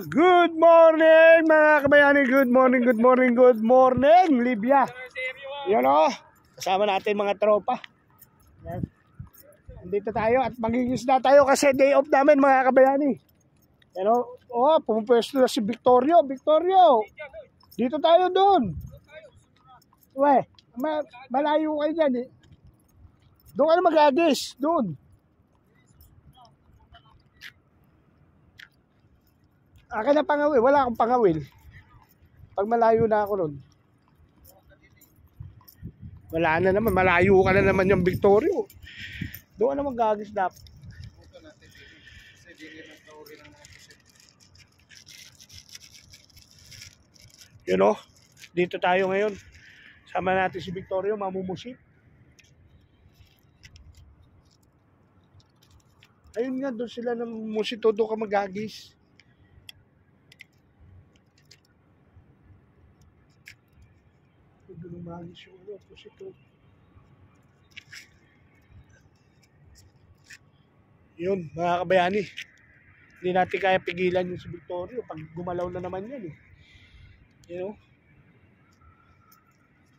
Good morning mga kabayani. Good morning, good morning, good morning Libya. Yan o, kasama natin mga tropa. Yan. Andito tayo at mangingisda tayo kasi day off namin mga kabayani. Yan o, pumupwesto na si Victorio. Victorio, dito tayo doon. Uwe, malayo kayo dyan eh. Doon ka na mag-agis, doon. Akin na pangawil, wala akong pangawil. Pag malayo na ako nun. Wala na naman, malayo ka na naman yung Victorio. Doon ka na mag-agis dapat. You know, dito tayo ngayon. Sama natin si Victorio, mamumusit. Ayun nga, doon sila namumusit, doon ka mag-agis. Lumagis yung pusito. Yun mga kabayani, hindi natin kaya pigilan yung si Victorio pag gumalaw na naman yan eh. You know,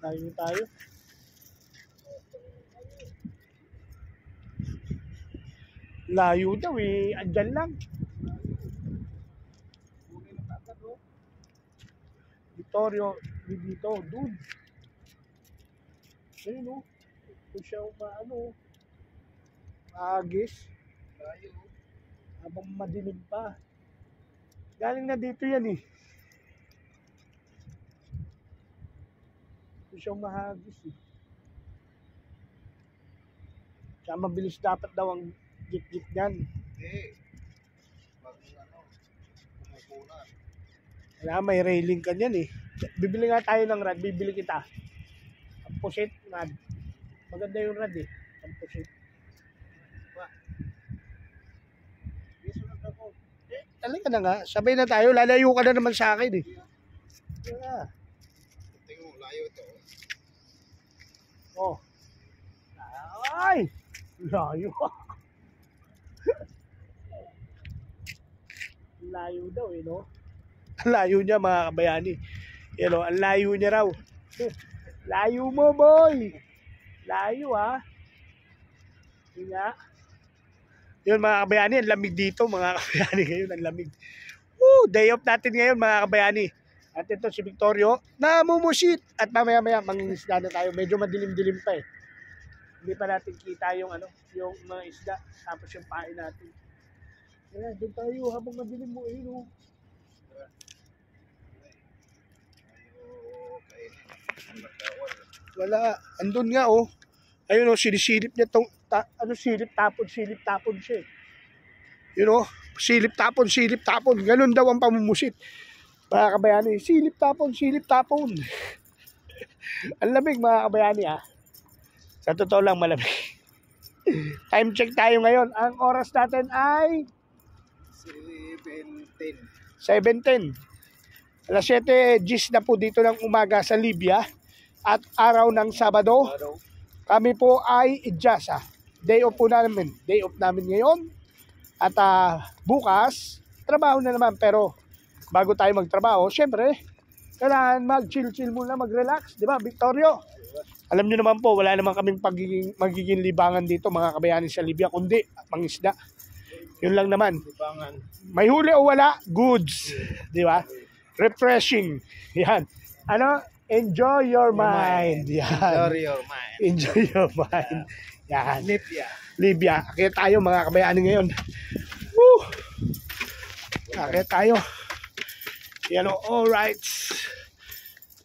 tayo layo daw eh, andyan lang Victorio dito, dude. Ayun o, kung siya maagis habang madilim pa. Galing na dito yan eh. Kung siya mahagis eh. Kaya mabilis dapat daw ang git-git yan. Wala, may railing ka yan eh. Bibili nga tayo ng rad, bibili kita. Ang pusit, rad. Maganda yung rad eh. Ang pusit. Talaga na nga, sabay na tayo, lalayo ka na naman sa akin eh. Yeah. Tingnan mo, layo ito. Oh. Ay! Layo. Layo daw eh, no? Layo niya mga kabayani. Yan o, ang layo niya raw. Layo mo, boy. Layo ha. Yun nga. Yun mga kabayani, ang lamig dito mga kabayani ngayon, ang lamig. Woo, day off natin ngayon mga kabayani. At ito si Victorio, namumusit. At mamaya-maya mangingisda na tayo. Medyo madilim-dilim pa eh. Hindi pa natin kita yung yung mga isda. Tapos yung pain natin. Kaya doon tayo habang madilim mo eh, no? Wala, andun nga oh. Ayun oh, sinisilip niya tong silip tapon siya. You know, silip tapon. Ganun daw ang pamumusit. Mga kabayani, silip tapon. Ang lamig mga kabayani ah. Sa totoo lang malamig. Time check tayo ngayon. Ang oras natin ay 7:10. Alas 7:10 na po dito ng umaga sa Libya. At araw ng Sabado, kami po ay Idjasa. Day off po namin. Day off namin ngayon. At bukas, trabaho na naman. Pero bago tayo magtrabaho, syempre, kailangan mag-chill muna, mag-relax. Diba, Victorio? Alam nyo naman po, wala naman kaming magiging libangan dito, mga kabayani sa Libya, kundi mangisda. Yun lang naman. May huli o wala, goods. Diba? Refreshing. Yan. Enjoy your mind. Yan. Enjoy your mind. Yan. Libya. Kaya tayo mga kabayani ngayon. Woo! Kaya tayo. Yan o. Alright.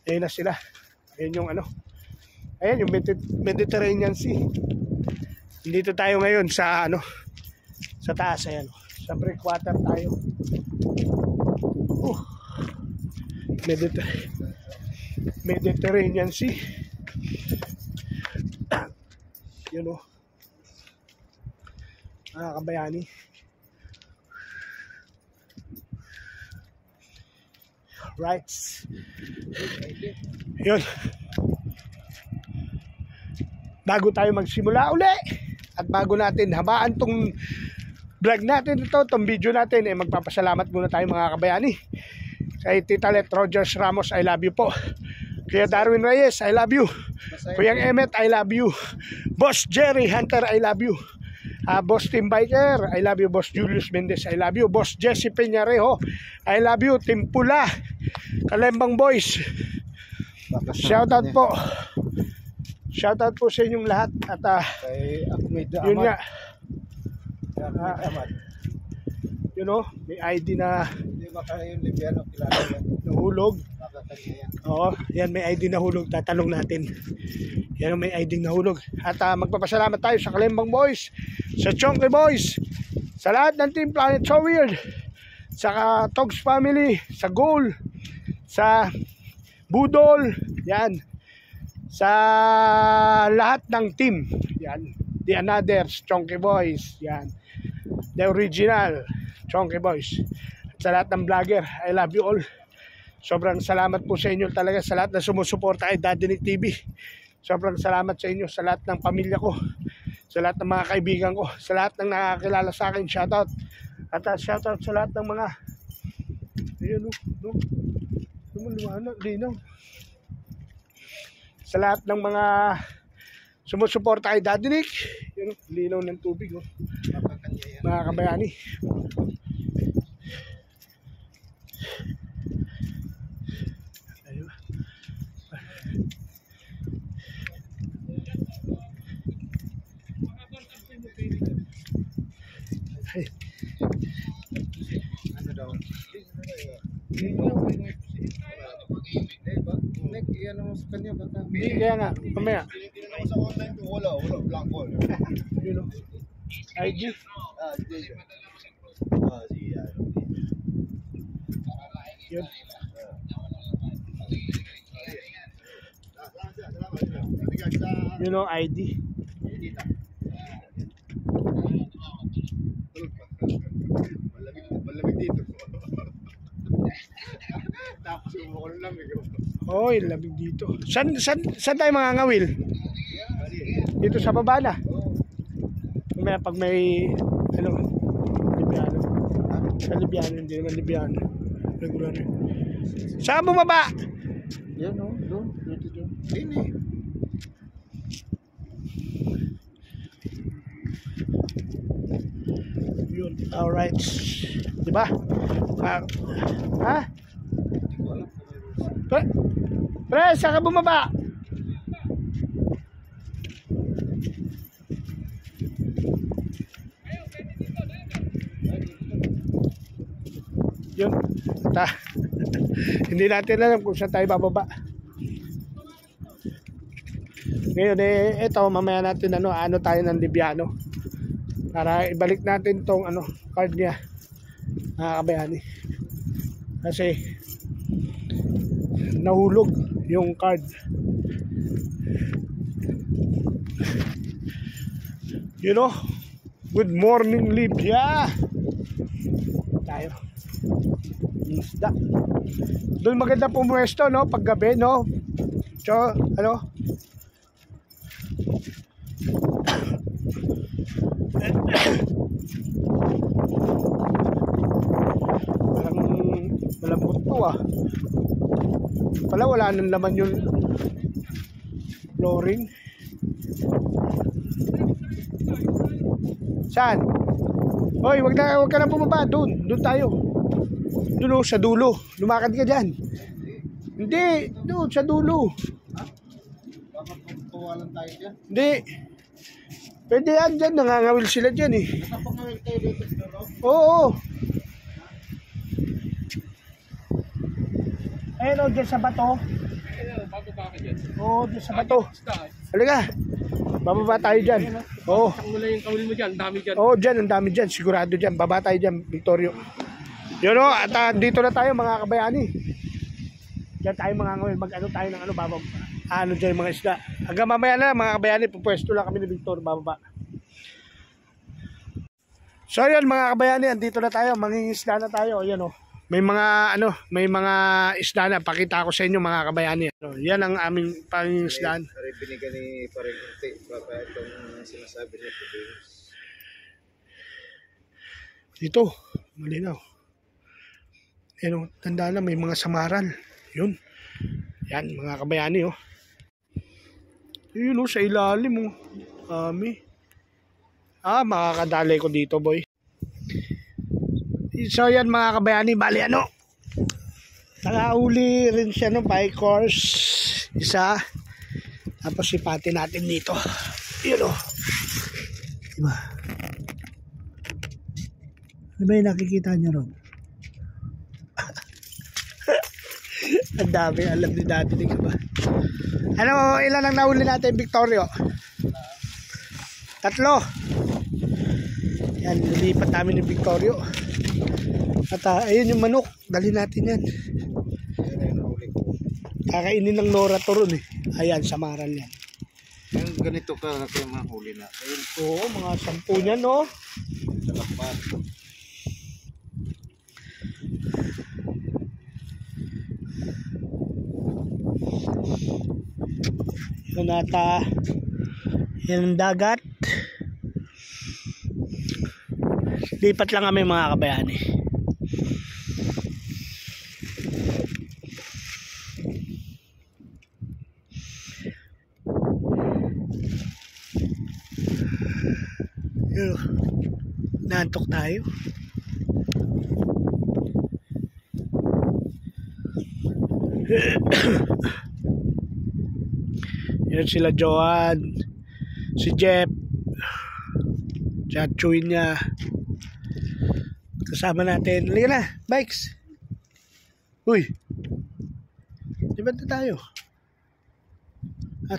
Ayun na sila. Ayun yung Ayan yung Mediterranean Sea. Dito tayo ngayon sa sa taas. Ayan. Sa breakwater tayo. Mediterranean Sea. Yun o. Kabayani. Right. Yun. Bago tayo magsimula uli at bago natin habaan tong vlog natin ito, itong video natin, magpapasalamat muna tayo mga kabayani. Kay Tita Let Rogers Ramos, I love you po. Kuya Darwin Reyes, I love you. Kuya Emmet, I love you. Boss Jerry Hunter, I love you. Boss Tim Biker, I love you. Boss Julius Mendez, I love you. Boss Jesse Peñarejo, I love you. Team Pula, Kalembang Boys, shoutout po. Shoutout po sa inyong lahat. At yun nga, you know, may ID na Hindi ba kayo yung Libyano kilala yan? nahulog. Baka kanya yan. Oo, yan may ID nahulog. Tatanong natin. Yan may ID nahulog. At magpapasalamat tayo sa Kalembang Boys, sa Chonky Boys, sa lahat ng Team Planet So Weird, sa Togs Family, sa Goal, sa Budol, yan, sa lahat ng team, yan, The Anothers, Chonky Boys, yan, The Original, Chonky Boys, at sa lahat ng vlogger, I love you all. Sobrang salamat po sa inyo talaga, sa lahat na sumusuporta kay Daddy Nick TV. Sobrang salamat sa inyo, sa lahat ng pamilya ko, sa lahat ng mga kaibigan ko, sa lahat ng nakakilala sa akin, shoutout. At shoutout sa lahat ng mga, ayun, no, lumahanap, linaw. Sa lahat ng mga sumusuporta kay Daddy Nick, yun, linaw ng tubig, oh. Baka kanya yan. Mga kabayani. Ayun. Ay. Ano daw? Iyan mo sa kanya baka. Hindi, kaya nga, mamaya. Tinitingnan ako sa online ko, wala, blanco. Yun, oh. ID. Hindi. Siya. Yun. Yun, oh, ID. Malamig dito. Tapos umukulo lang. Oy, labig dito. Saan tayo mga ngawil? Dito sa baba na. May pag may ano, Libyano. Sa Libyano, hindi naman Libyano. Regular. Saan bumaba? Yan o, doon. Dito. Yun, alright. Diba? Ha? Pre, saan ka bumaba? Yun. Hindi natin alam kung saan tayo bababa. Ngayon ito mamaya natin ano tayo ng Libyano. Para ibalik natin tong card niya. Kabayani. Kasi nahulog yung card. You know, good morning Libya. Tayo. Isda. Doon maganda pumuesto, no, paggabi, no. So, malambot to pala wala nang laman yung flooring. Saan? Hoy, wag ka na bumaba. Doon tayo. Doon sa dulo. Lumakad ka dyan. Hindi, doon sa dulo. Baka pagkawalan tayo dyan. Hindi. Pwede yan dyan, nangangawil sila dyan eh. Nakapangawil tayo dito. Oo. Ayun o, dyan sa bato. Bababa ka dyan. Oo, dyan sa bato. Halika. Bababa tayo dyan. Oo. Saksak mo lang yung kawil mo dyan. Ang dami dyan. Oo, dyan. Ang dami dyan. Sigurado dyan. Baba tayo dyan, Victorio. Yun o. At dito na tayo mga kabayani. Dyan tayo mga ngawil. Mag-ano tayo ng bababa. Dyan yung mga isda. Hanggang mamaya na mga kabayani. Pupwesto lang kami ni Victor. Bababa. So yun mga kabayani. Andito na tayo. Mangingisda na tayo. Yan o. May mga isda na. Pakita ko sa inyo mga kabayani. Yan ang aming pangingisdaan. Binigyan ni Pareng Unti. Baka itong sinasabi niya. Dito, malinaw. Yan, tanda na, may mga samaran. Yun. Yan, mga kabayani, oh. Yun, oh, sa ilalim, oh. Makakadalay ko dito, boy. So, yan, mga kabayani, bali, ano? Nakahuli rin siya, no, by course. Isa. Tapos, sipati natin dito. Yun, oh. Diba? Ano ba yung nakikita niya ron? Ang dami, alam ni dati din ka ba? Ano, ilan ang nahuli natin, Victorio? 3. Yan, nilipat namin yung Victorio. At ayun yung manok, dali natin yan. Kakainin ng Nora to ron, eh. Ayan, samaran yan. Yung ganito ka na kayo mahuli na. Ayun, Oo, mga 10 niyan, no? sa lakpan. Yun ata, yan ang dagat. Lipat lang kami, mga kabayani. Yun, naantok tayo. Yan sila Joan, si Jeff, chatchuin niya. Kasama natin. Halika na, bikes. Uy, di ba na tayo?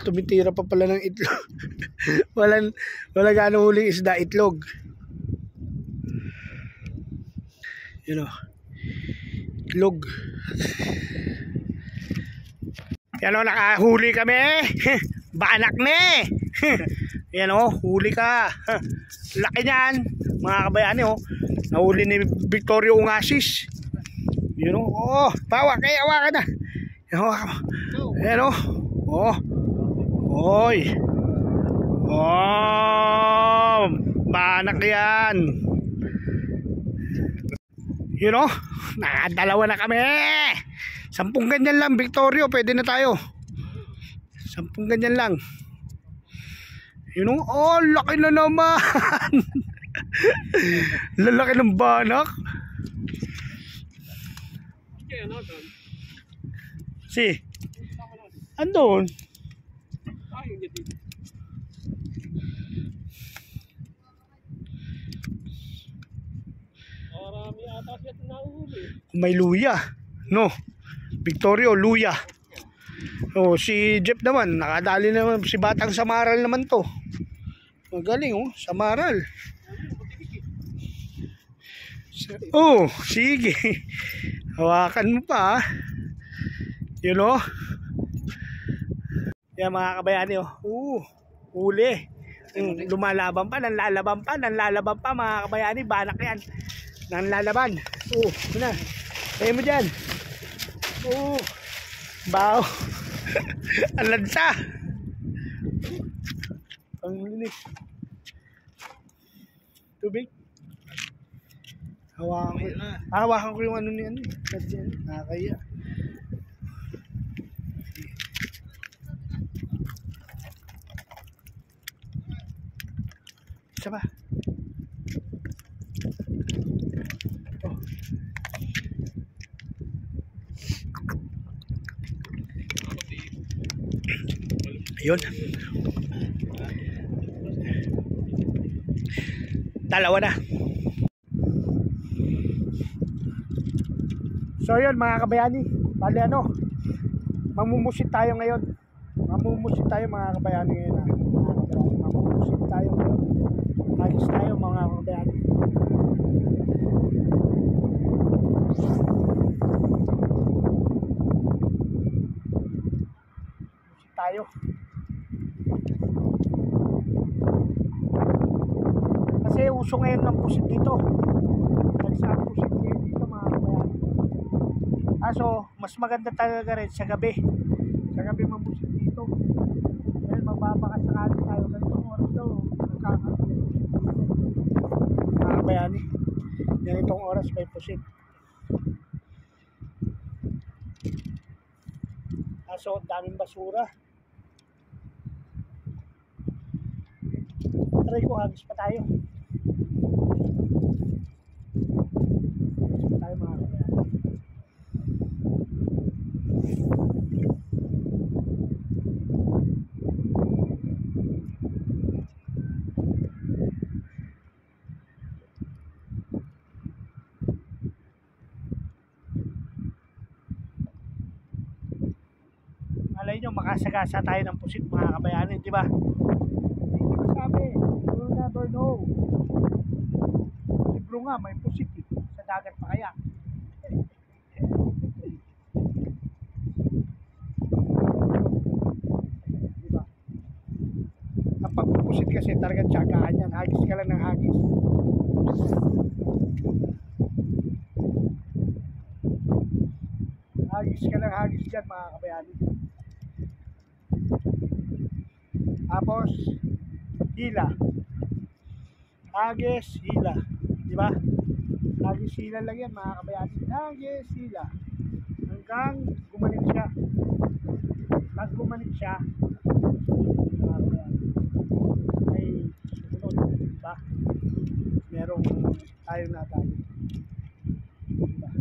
Tumitira pa pala ng itlog. Wala gano'ng huling isda, itlog. You know, itlog. Yan o, nakahuli kami. Banak na. Yan o, huli ka. Laki niyan, mga kabayani o. Nahuli ni Victorio Ungasis. Yan o, pawak eh, awakan na. Yan o, oy. Banak yan. Yun o, nakadalawa na kami. 10 ganyan lang, Victorio, pwede na tayo. 10 ganyan lang. Yun o, laki na naman. Lalaki ng banak. Si andun. May luya, no? Victorio, luya. Si Jeff naman, nakadali naman. Si Batang Samaral naman to. Magaling, Samaral. Sige. Hawakan mo pa, you know. Yan, mga kabayani, huli. Lumalaban pa, nanlalaban pa, mga kabayani. Banak yan, nanlalaban. Yun na. Kaya mo dyan. Bao. Ang lansa. Ang linis. Tubig. Hawakan ko yung ano niyan. Nakakaya. Isa ba? Ayun. Dalawa na. So yun, mga kabayani, bali mamumusit tayo ngayon. Mamumusit tayo, mga kabayani, ngayon. Mamumusit tayo ngayon. Ayos tayo, mga kabayani. Musit tayo. Kasi uso ngayon ng pusit dito. Nagsaan pusit ngayon dito, mga kabayani. So mas maganda talaga rin sa gabi. Sa gabi mamusit dito. Dahil magbabakasakali tayo. Ganitong oras daw, nagkakaroon. Mga kabayani. Ganitong oras may pusit. Kaso daming basura. Try ko, hagis pa tayo. Hagis pa tayo mga kabayan. Malay nyo, makasagasa tayo ng pusit mga kabayanin, di ba? Hindi ko masabi, you'll never know. Libro nga, may pusit eh. Sa dagat pa kaya. Di ba? Ang pagpupusit kasi talagang tiyagaan yan. Hagis ka lang ng hagis. Hagis ka ng hagis dyan mga kabayanin. Tapos hila, hagis, hila, di ba? Hagis, hila lang yan mga kabayanin. Hagis, hila hanggang gumaling siya. Pag gumaling siya mga kabayanin, may sumunod, di ba? Merong tayo na tayo, di ba?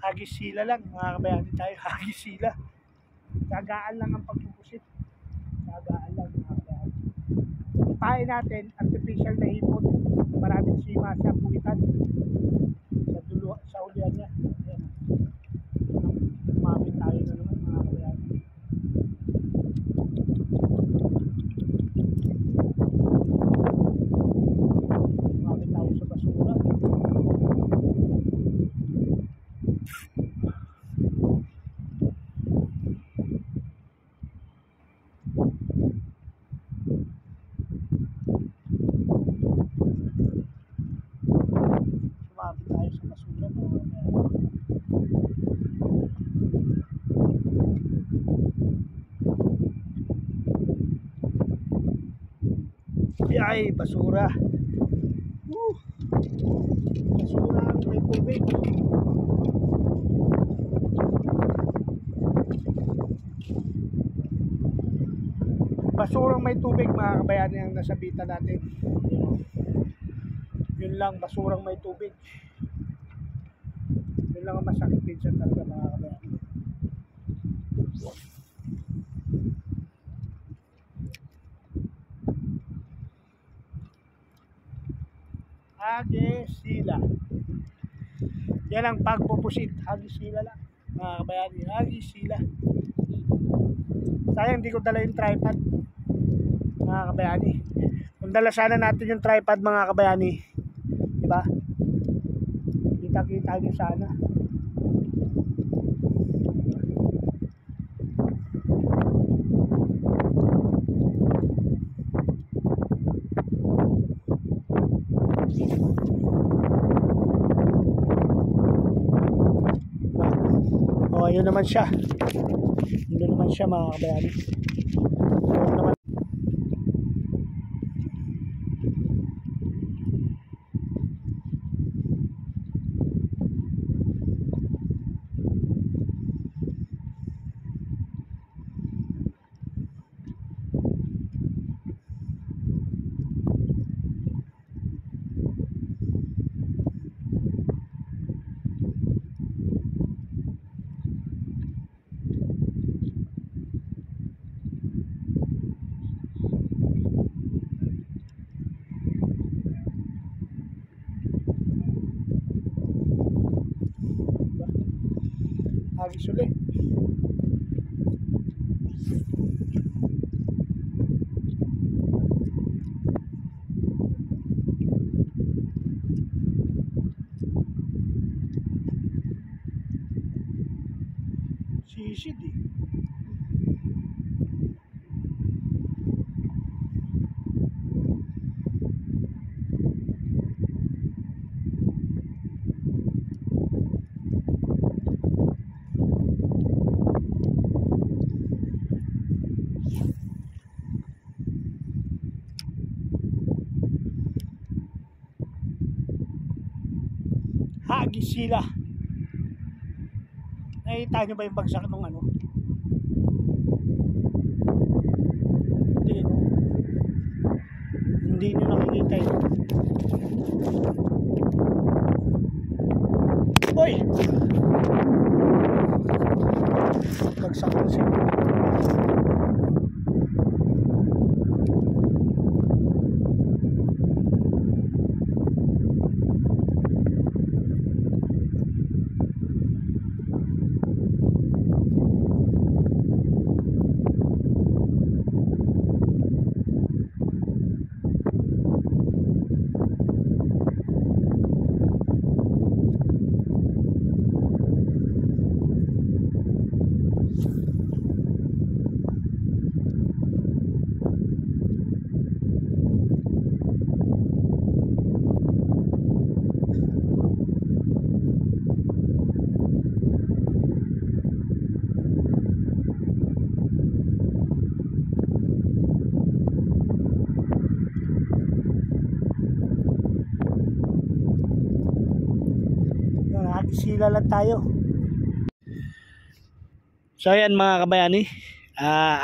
Hagis sila lang mga kabayanin tayo. Hagis sila, tagaan lang ang pagpupusit, tagaan lang mga kabayanin. Pain natin artificial na hipon, maraming sima sa puwitan sa dulo, sa ulian niya. Ayan, umamit tayo na naman mga kabayanin. Umamit tayo sa basura. Sumabit tayo sa basura mga kabayanin. Ay, basura. Basura ang may tubig. Basurang may tubig mga kabayanin ang nasabitan natin. Yun lang, basurang may tubig. Yun lang ang masakit din talaga mga kabayanin. Hagis sila. Yan ang pagpupusit. Hagis sila lang mga kabayanin. Hagis sila. Sayang di ko dala yung tripod mga kabayani. Kung dala sana natin yung tripod mga kabayani, diba? Kita-kita nyo sana. O, ayun naman siya. Yun naman siya mga kabayani. Ayun naman. Hagis ulit. Sisid eh. Agisila. Nakita nyo ba yung bagsak nung ano? Hindi, no? Hindi nyo nakikita yun. Uy! Bagsak na siya. Sila lang tayo. So ayan mga kabayani,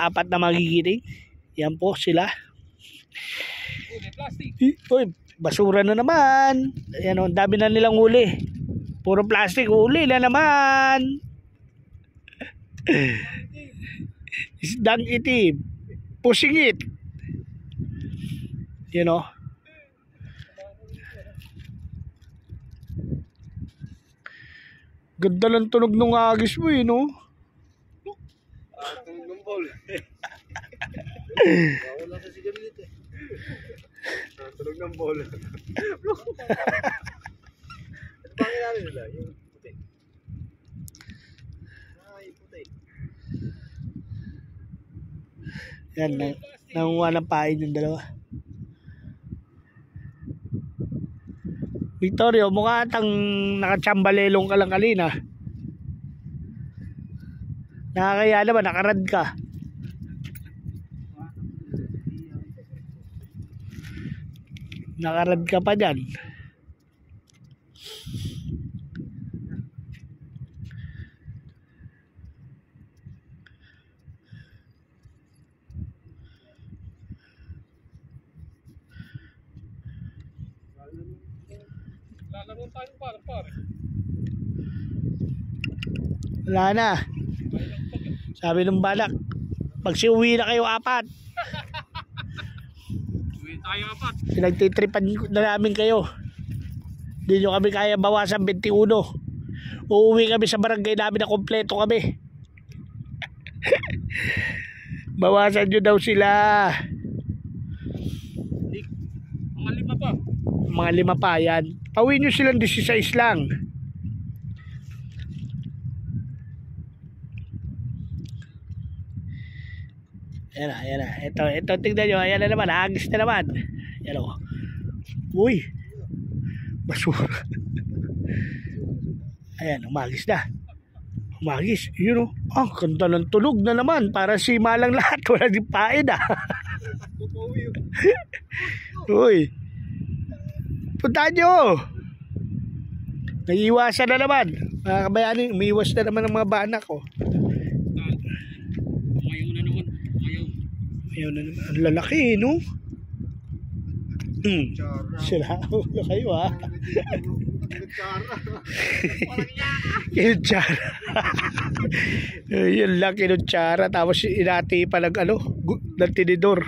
apat na magigiting. Yan po sila. Uy, basura na naman. Ayan, ang dami na nilang huli. Puro plastic, huli na naman. Isdang itim, pusingit. You know. Ganda ng tunog ng agis mo, no? Tunog ng ball. Wala kasi ganito eh. Tunog ng ball. Ano ba kailangan nila? Yung puti. Yung puti. Yan, nanguha ng pain yung dalawa. Victorio, mukha atang nakachambalelong ka lang kanina. Nakakaya naman, nakarad ka. Nakarad ka pa dyan. Lalaro tayo pare. Wala na. Sabi ng balak, magsiuwi na kayo apat. Uwi tayo apat. Pinagtitripan na namin kayo. Hindi nyo kami kaya bawasan 21. Uuwi kami sa barangay namin na kompleto kami. Bawasan nyo daw sila. Mga 5 pa. Mga 5 pa yan. Pawin nyo silang 16 lang. Ayan na, ayan na. Ito, tignan nyo. Ayan na naman. Agis na naman. Ayan o. Uy. Basura. Ayan, umagis na. Umagis. Yun o. Ang ganda ng tunog na naman. Para sima lang lahat. Wala din pain ah. Uy. Puntaan nyo. Naiiwasan na naman. Mga kabayani, umiiwas na naman ng mga banak ko. Ayaw na naman. Ayaw na naman. Ang lalaki, no? Sila. Ulo kayo, ha? Kinutsara. Yun lang, kinutsara. Tapos inati pa ng ano, ng tinidor.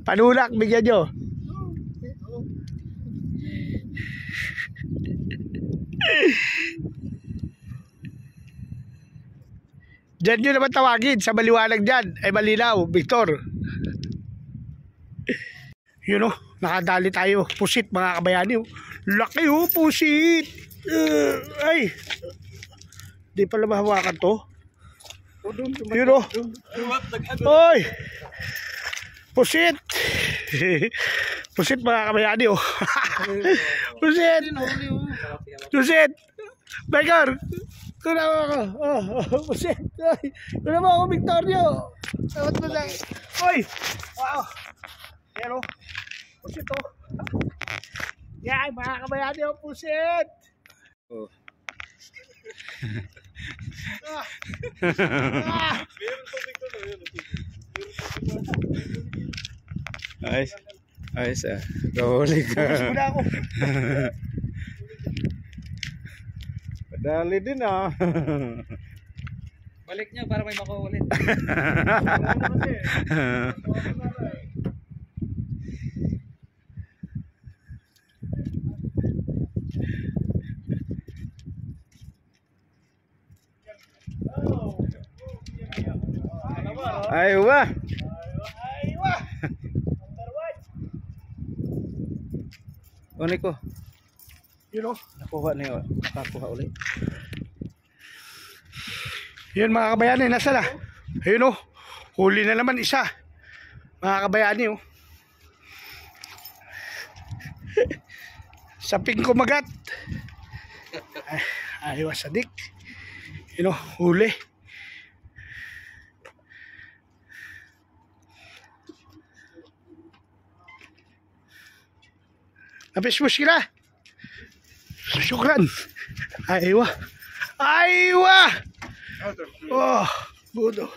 Panulak, bigyan nyo. Diyan nyo naman tawagin sa maliwanag dyan. Ay malinaw, Victor. Yun o, nakadali tayo. Pusit mga kabayani. Laki o, pusit. Ay. Di pala mahawakan to. Yun o. Oy. Pusit. Pusit mga kabayani o. Pusit. Pusit. Baker. Tunawa ako. Pusit. Tunawa ako, Victorio. Tawad mo lang. Oy. Wow. Yan o. Pusit o. Yan, mga kabayani yung pusit. Oh. Meron tubig doon. Meron tubig. Ayos. Ayos ah. Kahuli ka. Focus muna ako. Padali din ah. Balik niya para may makuha ulit. Aywa. Aywa. Number 1. Uni ko. You know? Nakuha na yun. Nakakuha ulit. Yun mga kabayani, nasa na? Ayun oh. Huli na naman isa. Mga kabayani oh. Saping kumagat. Aywa sadik. Yun oh, huli. Napis mo sila. Syukran. Aywa. Aywa. Oh, budo.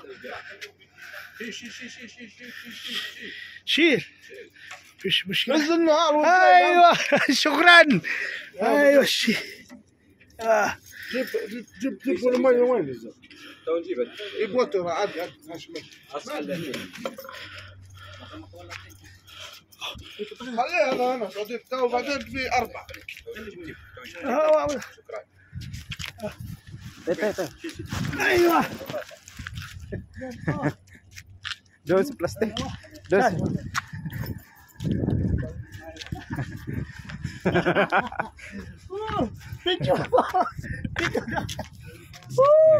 Shir. Fish mushkila. Aywa. Syukran. Aywa. جيب كل ميه وين لزق؟ تو نجيبها. يبوتوا عادي خليها انا صديق تو بعدين في 4. شكرا. Ito. Aywa. Doon sa plastic. Doon. Picture mo.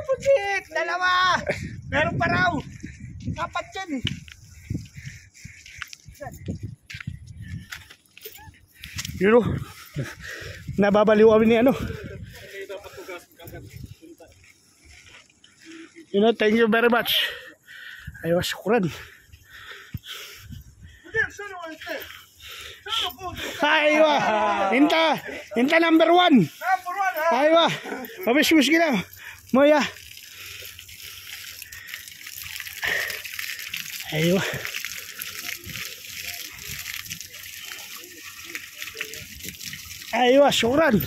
Pusit. Dalawa. Meron pa raw. Dapat yan eh. Yun o. Nababaliw kami ni ano. You know, thank you very much. Aywa, syukran. Aywa. Inta number 1. Aywa. Mabis-bis gila. Moya. Aywa. Aywa, syukran.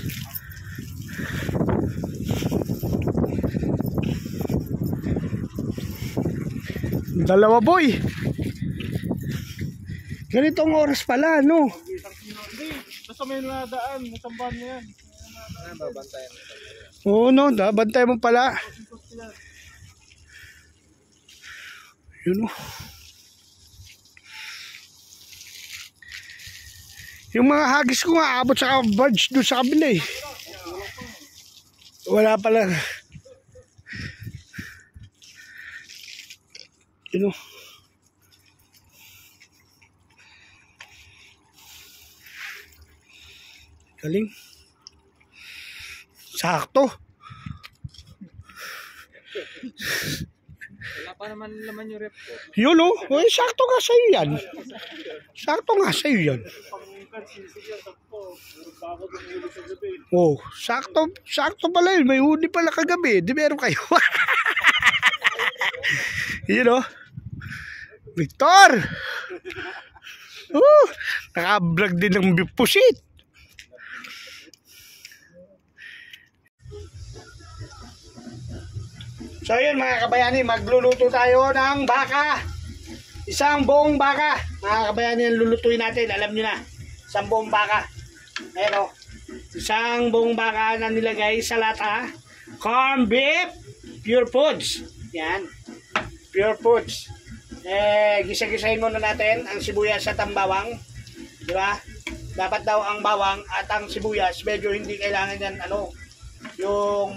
Dalawa boy. Ganitong oras pala, no? Basta may nadaan, nasambahan mo yan. Oo, no? Bantay mo pala. Yun, no? Yung mga hagis ko nga, abot sa barge doon sa kabila eh. Wala pala. Yun, no? Galing. Sakto. Wala pa naman laman yung rep ko. Yun o. Oh. Sakto nga sa'yo yan. Sakto nga sa'yo yan. Oh, sakto pala yun. May huli pala kagabi. Di meron kayo. Yun o. Victor! Naka-vlog din ng pusit. So yun mga kabayani, magluluto tayo ng baka. Isang buong baka. Mga kabayani, ang lulutuin natin, alam nyo na. Isang buong baka. Ayan o. Isang buong baka na nilagay sa lata. Corn beef, Pure Foods. Yan. Pure Foods. Gisa-gisahin muna natin ang sibuyas at ang bawang. Di ba? Dapat daw ang bawang at ang sibuyas, medyo hindi kailangan yan, yung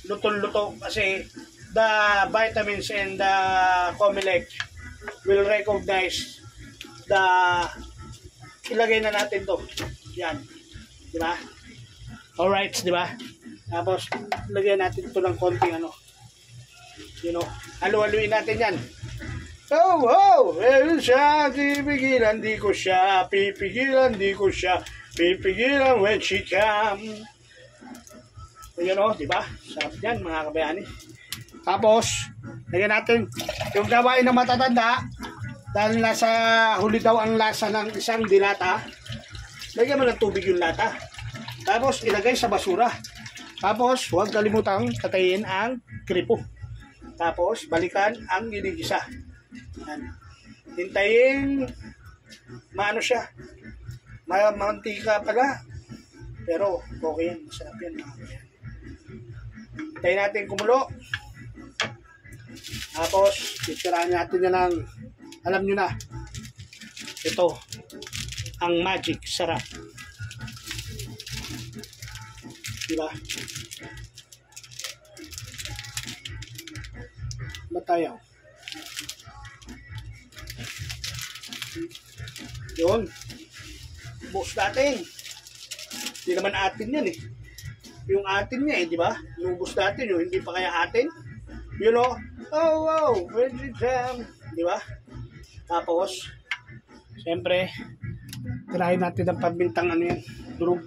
luto-luto kasi the vitamins and the Comelec will recognize the ilagay na natin to. Yan. Di ba? Alright, di ba? Tapos, lagyan natin ito ng konting you know, halu-haluin natin yan. Oh, oh, meron siya, pipigilan, di ko siya, pipigilan, di ko siya, pipigilan when she come. Ayan o, di ba? Sarap yan, mga kabayani. Tapos, lagyan natin yung gawain ng matatanda, dahil nasa huli daw ang lasa ng isang dilata, lagyan mo ng tubig yung lata. Tapos, ilagay sa basura. Tapos, huwag kalimutang tatayin ang kripo. Tapos, balikan ang ginigisa. Yan. Hintayin maano siya, mantika pala, pero okay yan, masarap yan. Hintayin natin kumulo, tapos titirahan natin yan ng, alam nyo na, ito ang magic sarap, diba? Matayaw yun, boss natin. Hindi naman atin yan eh. Yung atin niya eh, di ba? Lubos natin yun, hindi pa kaya atin. You know? Oh, wow, where's the jam? Di ba? Tapos, siyempre, tirahin natin ang pamintang ano yan, durog.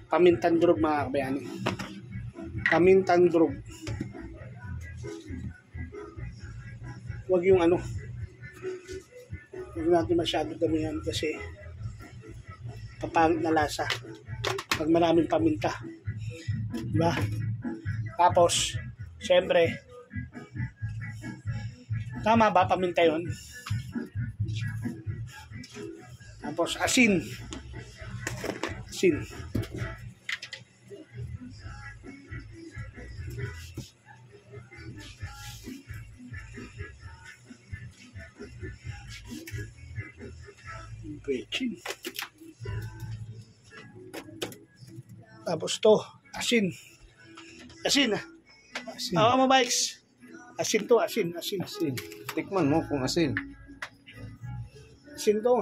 Pamintang durog, mga kabayani. Pamintang durog. Huwag yung ano, huwag natin masyado damihan kasi papangit na lasa pag maraming paminta, diba? Tapos syempre, tama ba paminta yun? Tapos asin, bechin. Tapos to, asin. Oo, mo bikes. Asin to, asin. Tikman mo kung asin. Asin to.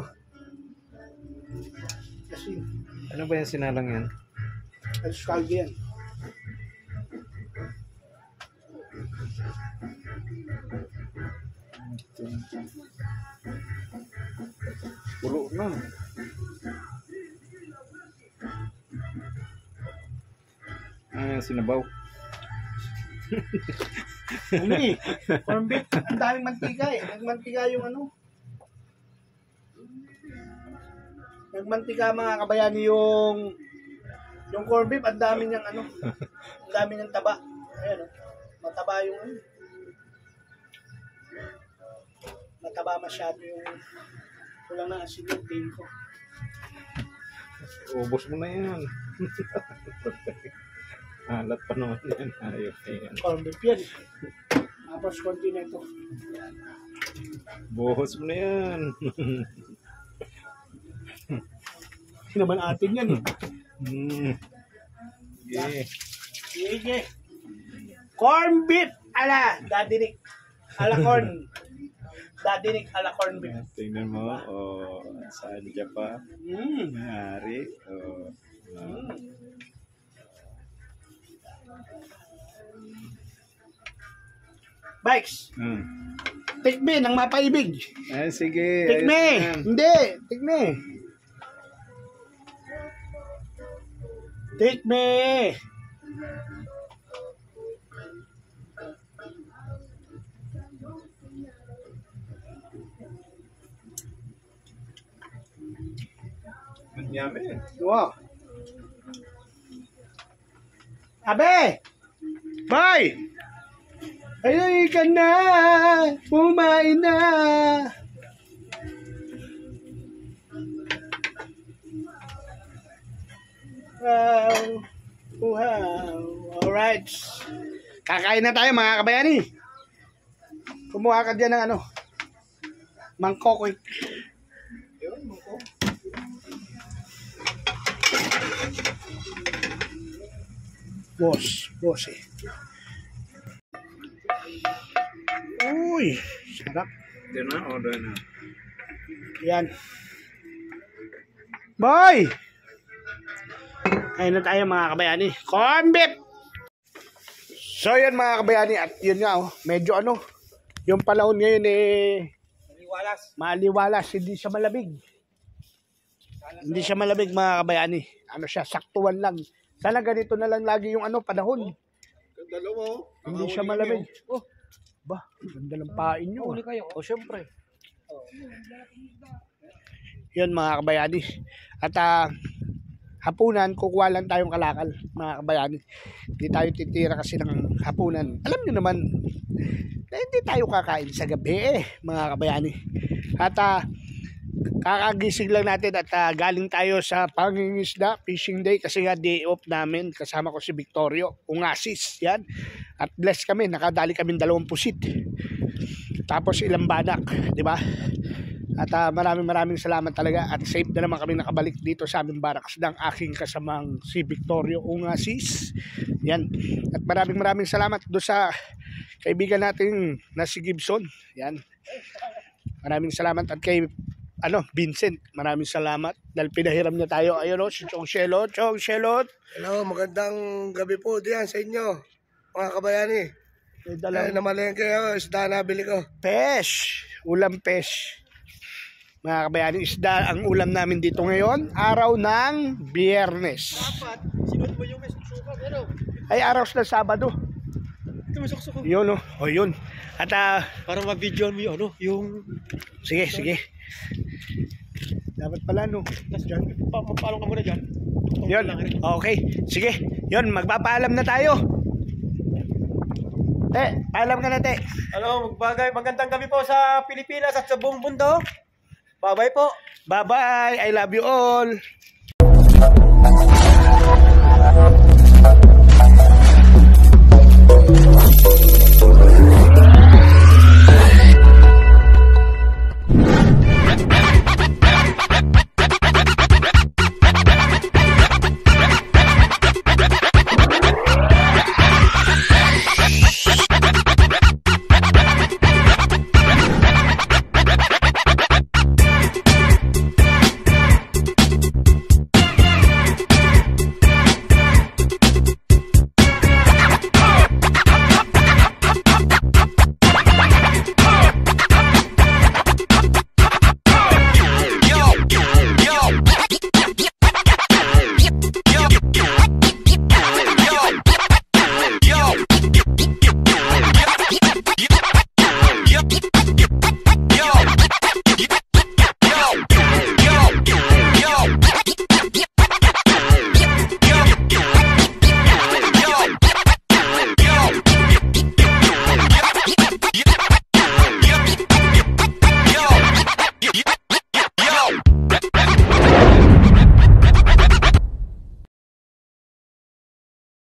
Asin. Ano ba yung sinalang yan? Alskalde yan. Pulo na. Sinabaw. Ano eh? Corn beef, ang daming mantika eh. Nagmantika yung ano. Nagmantika mga kabayani yung corn beef, ang dami niyang ano. Ang dami niyang taba. Ayan o. Mataba yung ano. Mataba masyado yung kulang na asin yung tingin ko. Ubos mo na yan. Alat pa naman yan. Ayos yan. Corn beef yan. Tapos konti na ito. Buhos mo na yan. Hindi naman atin yan eh. Okay. Sige. Corn beef ala Daddy Nick. Ala corn. Daddy Nick ala corn beef. Tingnan mo. Oh, saan dyan pa? Mayari. Oh. Bikes. Take me ng mapaibig. Ay, sige. Take me. Hindi. Take me. Take me. Yummy. Wow. Abe! Boy! Ay ka na! Kumain na! Wow! Wow! Alright! Kakain na tayo mga kabayani! Kumuha ka dyan ng ano? Mangkok eh. Yun, mangkok. Boss eh. Uy, sarap. Doon na o doon na? Yan. Boy! Kain na tayo mga kabayani. Corn beef! So yan mga kabayani, at yun nga oh, medyo ano, Yung panahon ngayon Naliwalas. maliwalas, hindi siya malamig. Hindi siya malamig mga kabayani. Ano siya, saktuan lang. Sana ganito na lang lagi yung panahon. Dalawa. Hindi siya malamig. Oh, ba, ganda ng pain nyo. Huli kayo. O, syempre. Yun mga kabayani. At hapunan, kukuha lang tayong kalakal mga kabayani. Hindi tayo titira kasi ng hapunan. Alam nyo naman na hindi tayo kakain sa gabi mga kabayani. At kakagising lang natin at galing tayo sa pangingisda, fishing day kasi nga day off namin. Kasama ko si Victorio, Ungasis, yan. At blessed kami, nakadali kami 2 pusit. Tapos ilang banak, di ba? At maraming salamat talaga at safe na naman kami nakabalik dito sa aming barracks ng aking kasamang si Victorio Ungasis. Yan. At maraming salamat doon sa kaibigan natin na si Gibson. Yan. Maraming salamat at kay Vincent. Maraming salamat dahil pinahiram niya tayo. Ayun si Chong Shelot. Chong Shelot. Hello, magandang gabi po diyan sa inyo, mga kabayani. Namalengke ako, isda nabili ko. Pesh. Ulam pesh. Mga kabayani, isda ang ulam namin dito ngayon. Araw ng Biyernes. Dapat, sinunod mo yung suka, pero. Ay, araw na Sabado. Ito masok-sok. Yun, o yun. At Para ma-video mo yung. sige. Dapat pala, no? Diyan, papalong ka muna dyan. Yun, okay. Sige, yun, magpapaalam na tayo. Paalam ka na, te. Hello, magandang gabi po sa Pilipinas at sa buong mundo. Bye-bye po. Bye-bye. I love you all.